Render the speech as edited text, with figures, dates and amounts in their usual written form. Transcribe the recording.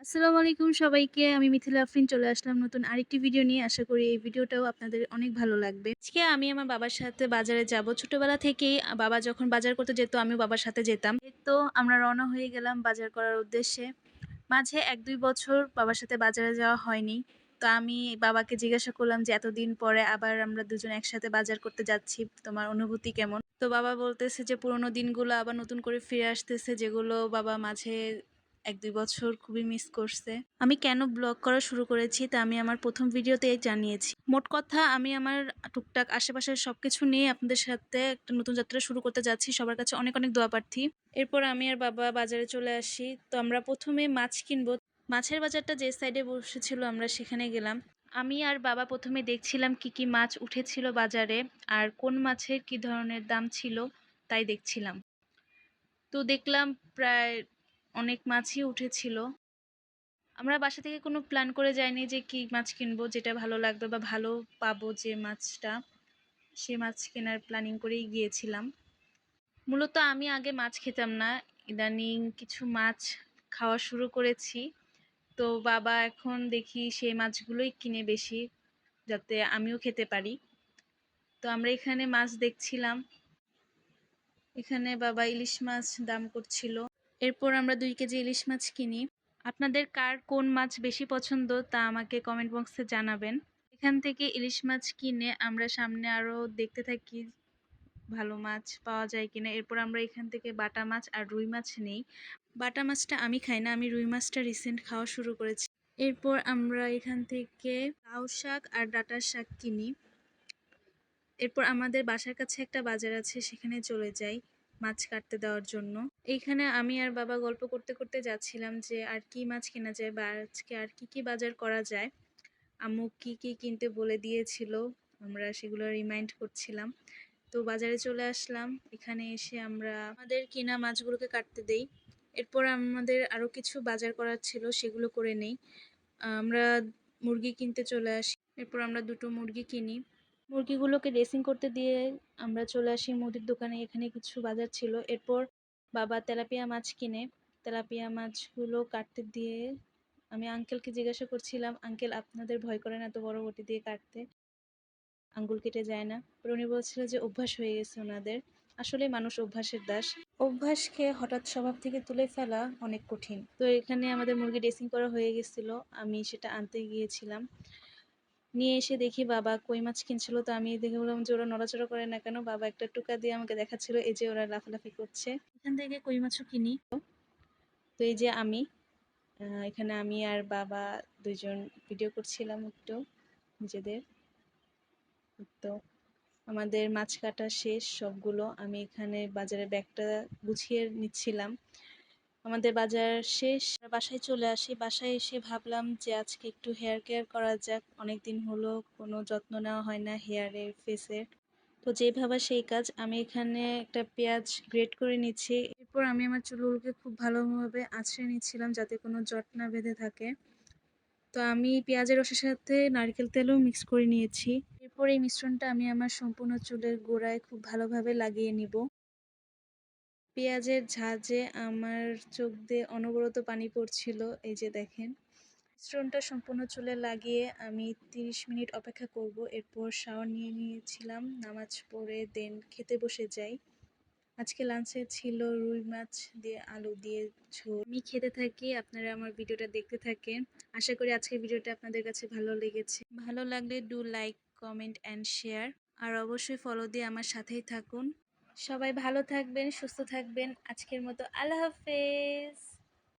আসসালামু আলাইকুম সবাইকে। আমি মিথিলা আফরিন চলে আসলাম নতুন আরেকটি ভিডিও নিয়ে। আশা করি এই ভিডিওটাও আপনাদের অনেক ভালো লাগবে। আজকে আমি আমার বাবার সাথে বাজারে যাব। ছোটবেলা থেকেই বাবা যখন বাজার করতে যেত আমিও বাবার সাথে যেতাম। এই তো আমরা রওনা হয়ে গেলাম বাজার করার উদ্দেশ্যে। মাঝে ১-২ বছর বাবার সাথে বাজারে যাওয়া হয়নি। তো আমি বাবাকে জিজ্ঞাসা করলাম যে এতদিন পরে আবার আমরা দুজন একসাথে বাজার করতে যাচ্ছি। তোমার অনুভূতি কেমন? তো বাবা বলতেছে যে পুরোনো দিনগুলো আবার নতুন করে ফিরে আসতেছে, যেগুলো বাবা মাঝে ১-২ বছর খুবই মিস করছে। আমি কেন ব্লগ করা শুরু করেছি তা আমি আমার প্রথম ভিডিওতেই জানিয়েছি। মোট কথা আমি আমার টুকটাক আশেপাশের সবকিছু নিয়ে আপনাদের সাথে একটা নতুন যাত্রা শুরু করতে যাচ্ছি। সবার কাছে অনেক অনেক দোয়া প্রার্থী। এরপর আমি আর বাবা বাজারে চলে আসি। তো আমরা প্রথমে মাছ কিনবো। মাছের বাজারটা যে সাইডে বসেছিল আমরা সেখানে গেলাম। আমি আর বাবা প্রথমে দেখছিলাম কি কি মাছ উঠেছিল বাজারে আর কোন মাছের কি ধরনের দাম ছিল তাই দেখছিলাম। তো দেখলাম প্রায় অনেক মাছই উঠেছিল। আমরা বাসা থেকে কোনো প্ল্যান করে যাইনি যে কি মাছ কিনবো, যেটা ভালো লাগবে বা ভালো পাবো যে মাছটা, সে মাছ কেনার প্ল্যানিং করেই গিয়েছিলাম। মূলত আমি আগে মাছ খেতাম না, ইদানিং কিছু মাছ খাওয়া শুরু করেছি। তো বাবা এখন দেখি সেই মাছগুলোই কিনে বেশি, যাতে আমিও খেতে পারি। তো আমরা এখানে মাছ দেখছিলাম। এখানে বাবা ইলিশ মাছ দাম করছিল। এরপর আমরা ২ কেজি ইলিশ মাছ কিনি। আপনাদের কার কোন মাছ বেশি পছন্দ তা আমাকে কমেন্ট বক্সে জানাবেন। এখান থেকে ইলিশ মাছ কিনে আমরা সামনে আরো দেখতে থাকি ভালো মাছ পাওয়া যায় কিনা। এরপর আমরা এখান থেকে বাটা মাছ আর রুই মাছ নেই। বাটা মাছটা আমি খাই না, আমি রুই মাছটা রিসেন্ট খাওয়া শুরু করেছি। এরপর আমরা এখান থেকে লাউ শাক আর ডাঁটার শাক কিনি। এরপর আমাদের বাসার কাছে একটা বাজার আছে, সেখানে চলে যাই মাছ কাটতে দেওয়ার জন্য। এইখানে আমি আর বাবা গল্প করতে করতে যাচ্ছিলাম যে আর কি মাছ কেনা যায় বা আজকে আর কি কি বাজার করা যায়। আম্মু কি কি কিনতে বলে দিয়েছিল, আমরা সেগুলো রিমাইন্ড করছিলাম। তো বাজারে চলে আসলাম। এখানে এসে আমরা আমাদের কিনা মাছগুলোকে কাটতে দেই। এরপর আমাদের আরো কিছু বাজার করার ছিল, সেগুলো করে নেই। আমরা মুরগি কিনতে চলে আসি। এরপর আমরা ২টো মুরগি কিনি। মুরগিগুলোকে ড্রেসিং করতে দিয়ে আমরা চলে আসি মুদির দোকানে। এখানে কিছু বাজার ছিল। এরপর বাবা তেলাপিয়া মাছ কিনে তেলাপিয়া মাছগুলো কাটতে দিয়ে আমি আঙ্কেলকে জিজ্ঞাসা করছিলাম, আঙ্কেল আপনাদের ভয় করে না এত বড় বটি দিয়ে কাটতে? আঙ্গুল কেটে যায় না? পরে উনি বলছিল যে অভ্যাস হয়ে গেছে ওনাদের। আসলে মানুষ অভ্যাসের দাস। অভ্যাসকে হঠাৎ স্বভাব থেকে তুলে ফেলা অনেক কঠিন। তো এখানে আমাদের মুরগি ড্রেসিং করা হয়ে গেছিল, আমি সেটা আনতে গিয়েছিলাম। নিয়ে এসে দেখি বাবা কই মাছ কিনছিল। তো আমি দেখে বললাম যে ওরা নড়াচড়া করে না কেন? বাবা একটা টোকা দিয়ে আমাকে দেখাচ্ছিল, এই যে ওরা লাফালাফি করছে। এখান থেকে কই মাছও কিনি। তো এই যে আমি এখানে আমি আর বাবা ২ জন ভিডিও করছিলাম একটু নিজেদের। তো আমাদের মাছ কাটা শেষ সবগুলো। আমি এখানে বাজারের ব্যাগটা গুছিয়ে নিচ্ছিলাম। আমাদের বাজার শেষ, বাসায় চলে আসি। বাসায় এসে ভাবলাম যে আজকে একটু হেয়ার কেয়ার করা যাক। অনেকদিন হলো কোনো যত্ন নেওয়া হয় না হেয়ারের, ফেসের। তো যেই ভাবা সেই কাজ। আমি এখানে একটা পেঁয়াজ গ্রেট করে নিচ্ছি। এরপর আমি আমার চুলগুলোকে খুব ভালোভাবে আঁচড়ে নিচ্ছিলাম যাতে কোনো জট না বেঁধে থাকে। তো আমি পেঁয়াজের রসের সাথে নারকেল তেলও মিক্স করে নিয়েছি। এরপর এই মিশ্রণটা আমি আমার সম্পূর্ণ চুলের গোড়ায় খুব ভালোভাবে লাগিয়ে নিব। পেঁয়াজের ঝাঁজে আমার চোখ দিয়ে অনবরত পানি পড়ছিল, এই যে দেখেন। মিশ্রণটা সম্পূর্ণ চুলে লাগিয়ে আমি ৩০ মিনিট অপেক্ষা করব। এরপর শাওয়ার নিয়ে নিয়েছিলাম, নামাজ পড়ে দেন খেতে বসে যাই। আজকে লাঞ্চে ছিল রুই মাছ দিয়ে আলু দিয়ে ঝোল। আমি খেতে থাকি, আপনারা আমার ভিডিওটা দেখতে থাকেন। আশা করি আজকের ভিডিওটা আপনাদের কাছে ভালো লেগেছে। ভালো লাগলে do like, comment and share. আর অবশ্যই ফলো দিয়ে আমার সাথেই থাকুন। সবাই ভালো থাকবেন, সুস্থ থাকবেন। আজকের মতো আল্লাহ হাফেজ।